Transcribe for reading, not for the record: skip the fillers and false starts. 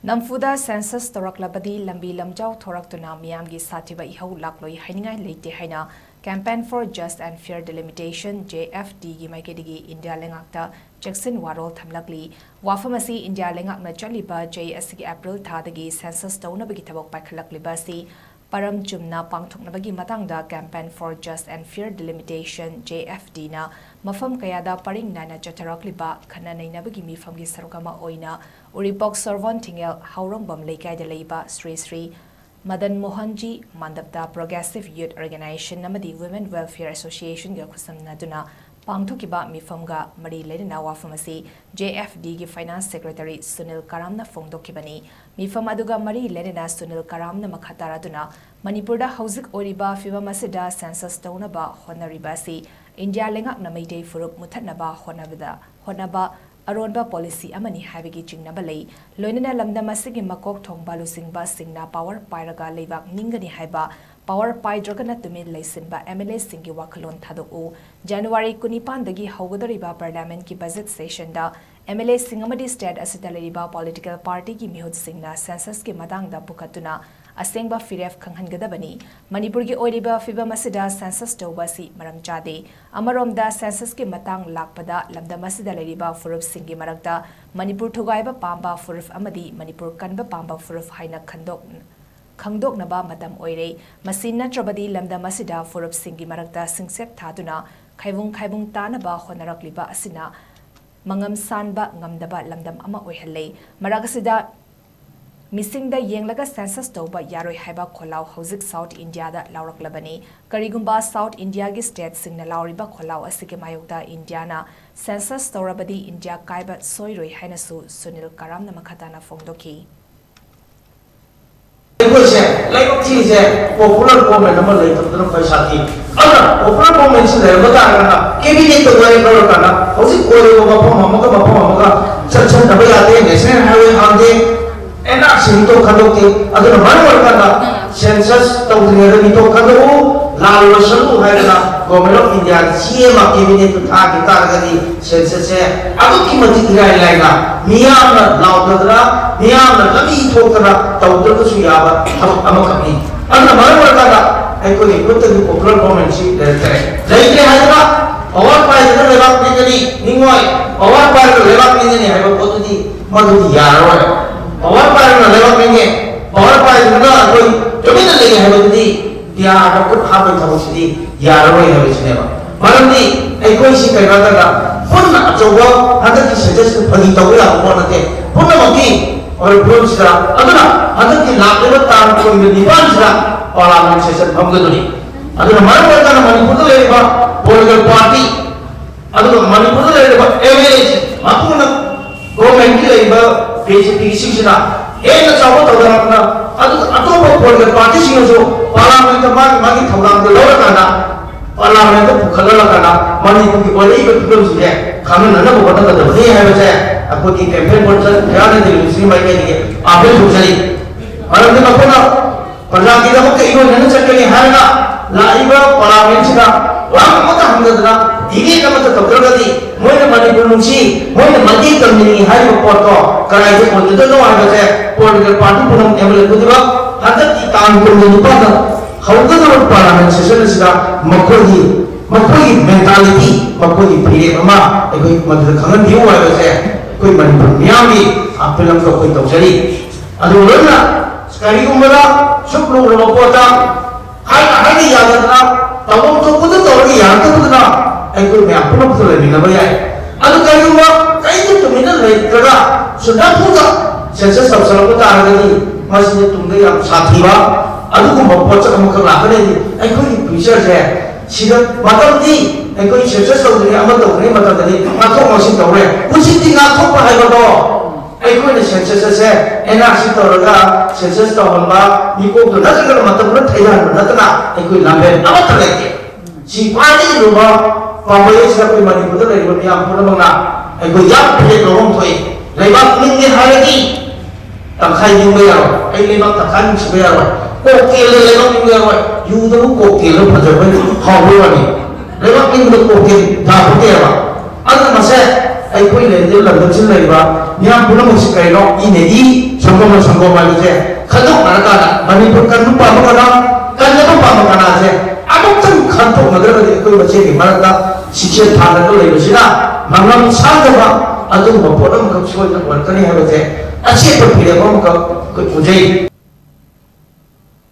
Namphuda Census Touraklabadi Lambi Lamjao Thoraktuna Meeyamgi Sathiba Ehou Lakloi Hainingai Leite HAINA Campaign for Just and Fair Delimitation JFD MAIKEIDAGI India LEINGAKTA CHEKSIN WAROL THAMLAKLI Wafamasi India LEINGAKNA Chaliba JSC April Thadagi Census Tounabagi Thabok Paikhlaklibasi Param Chumna Pangthoknabagi Matangda Campaign for Just and Fair Delimitation JFD na Mafam Kayada Paring Nana Chatarakliba Kananainabagi Mifamgi Sarukama Oina Uripok Servant Tingel Haurongbam Leikaida Leiba Sri Madan Mohanji Mandapta Progressive Youth Organization Namadi Women Welfare Association ga Kusam Naduna Pangthokiba Mifamga Mari Ledina Wafamasi JFD gi Finance Secretary Sunil Karamna Fongdokibani Mifam aduga Mari Ledina Sunil Karamna Makhataraduna Manipurda Hauzik Oriba Fibamasida Census Tounaba Honaribasi India Lengakna Meitei Furup Muthanaba Honaba Aronba policy amani habigi chingnabalei loinana lamdamasigi makok thongba lusingba singna power pairaga leibak ningani haiba power paidragana tumin leisinba MLA singi wakalon thadou January 25 dagi haugadariba parliament ki budget session da MLA singamadi state asitaleriba political party ki mihut singna census ki madangda bukatuna Asengba Firef Kanghangadabani, Manipur ki Oiriba Fiba Masida Census Tobasi Maram Chade, Amaromda Census ki Matang Lakpada, Lamda Masida Leriba Furup Singi Marakta, Manipur Togaiba Pamba Furuf Amadi, Manipur Kanba Pamba Furuf Haina Kangdok Naba Matam Oire, Masina Trabadi Lamda Masida Furup Singi Marakta Singsep Taduna, Kaivung Tanaba Honarakliba Asina, Mangam Sanba Ngamdaba Lamdam Ama Oihale, Maragasida Missingda Yenglaga Census Toba Yaroi Haiba Kolau Hauzik South India da Touraklabani Karigumba South India gi state singna Lauriba Kolau asike mayokda Indiana Census Touraklabadi India Kaiba Soiroi Hainasu Sunil Karamna Makhatana Fongdoki popular government number like the Paisati. Popular government is there, but cabinet to go and Kana, Hauzik Mamaga, such a Nabaya, National Highway on the Enak sinto kadoke, agar mana kata census tahu dengan itu kado lalu selalu hari government of India siapa cabinet itu tak kita lagi census saya, aku kimati kira lain lah, Meeyamgi laut negara, Meeyamgi Lambi itu kena tahu terus siapa, amak kami, agar mana kata, aku ni betul popular government sih Leite hari lah, awal pai itu lewat ni ningoi, awal pai itu lewat ni hari betul di madu di yaroi. Power pai na lewat menye, power pai na koi jomina lagi hari ini dia ada pun habis habis ini yaroi habis ini apa. Malam ni, koi si kaya kata pun nak coba ada kisah jenis pergi tahu ya apa nanti. Pun nak mungkin orang belum sudah, ada kisah lakukan tahun koi di mana sudah orang sesat hamga tu ni. Ada mana kata Manipur tu lagi apa political party, ada Manipur tu lagi apa MLA, apa nak government tu lagi apa BJP sisina, nak campur tahu dalam mana, atau political party sih tu, parliament tu magi thawang tu lor kana, parliament tu bukan lor kana, Manipur ki boleh ikut belum sudah, kami nana bukan tak ada, ni hari saya, aku di campaign person, jangan di sini mereka ni, apa tu jadi, orang tu apa nak, parliament kita mungkin ikut nana cakap ni hari na, laiba parliament sih orang mana hamil tu na, ini nama tu tak terjadi, mana Manipur nungsi, mana mati terjadi hari berpoto, kerana itu pun itu tu ada saya political party pun MLA tu juga, ada di tahun pun jadi pada, kalau tu dalam parliament session sudah makoi mentality, makoi pilih nama, ikut macam kangen dia ada saya, ikut Manipur Meeyamgi, apa yang kau ikut tahu jadi, ada orang na, sekali umrah, sebelum rumah kota, hari yang ada tahu tu pun tu orang yang tu pun na, ikut Meeyamgi pun betul lagi nama ya. Ada kali umrah, kali itu minat lagi kerana sudah punya census selalu kita ada ni masih tunggu yang Sathiba, ada kumpulan pocak kamu kerana ni, ikut bisa saya, sila macam ni, ikut census selalu ni amat tahu ni macam tadi, ngatok masih tahu ni, mesti tinggal ngatok pahai betul, ikut ni census saya, enak sih tahu lah, census tahu apa, ikut tu, nanti kalau macam mana Thailand, nanti nak ikut lambat, amat terlebih, si pagi rumah Pambayar siapa yang Manipur tu lagi berniaga pun mana, ikut yang pilih orang tu, lepas ni hari ni, tak kaya juga ya, lepas tak kaya juga ya, kokil lepas juga ya, you tu kokil lepas jadi hawa ni, lepas ni tu kokil dah betul ya, ada masa, ꯑꯩꯈꯣꯏ ꯂꯩꯔꯤꯕ ꯂꯝꯗꯝꯁꯤꯗ ꯂꯩꯔꯤꯕ ꯃꯤꯌꯥꯝ ꯄꯨꯝꯅꯃꯛꯁꯤ ꯀꯔꯤꯅꯣ ꯏꯅꯦꯗꯤ ꯁꯪꯒꯣꯝ ꯍꯥꯏꯕꯁꯦ ꯈꯟꯗꯣꯛꯅꯔꯀꯥꯟꯗ ꯃꯅꯤꯄꯨꯔ ꯀꯟꯕ ꯄꯥꯝꯕ ꯀꯅꯥ ꯀꯟꯗꯕ ꯄꯥꯝꯕ ꯀꯅꯥꯁꯦ ꯑꯃꯨꯛꯇꯪ ꯈꯟꯗꯣꯛꯅꯗ꯭ꯔꯒꯗꯤ ꯑꯩꯈꯣꯏ ꯃꯁꯦꯟꯒꯤ ꯃꯔꯛꯇ ꯁꯤꯆꯦꯠ ꯊꯥꯅꯔꯒ ꯂꯩꯕꯁꯤꯅ ꯃꯉꯝ ꯁꯥꯡꯗꯕ ꯑꯗꯨꯒꯨꯝꯕ ꯄꯣꯠ ꯑꯃꯈꯛ ꯁꯣꯏꯗꯅ ꯑꯣꯏꯔꯛꯀꯅꯤ ꯍꯥꯏꯕꯁꯦ ꯑꯆꯦꯠꯄ ꯐꯤꯔꯦꯞ ꯑꯃꯈꯛ ꯑꯩꯈꯣꯏ ꯎꯖꯩ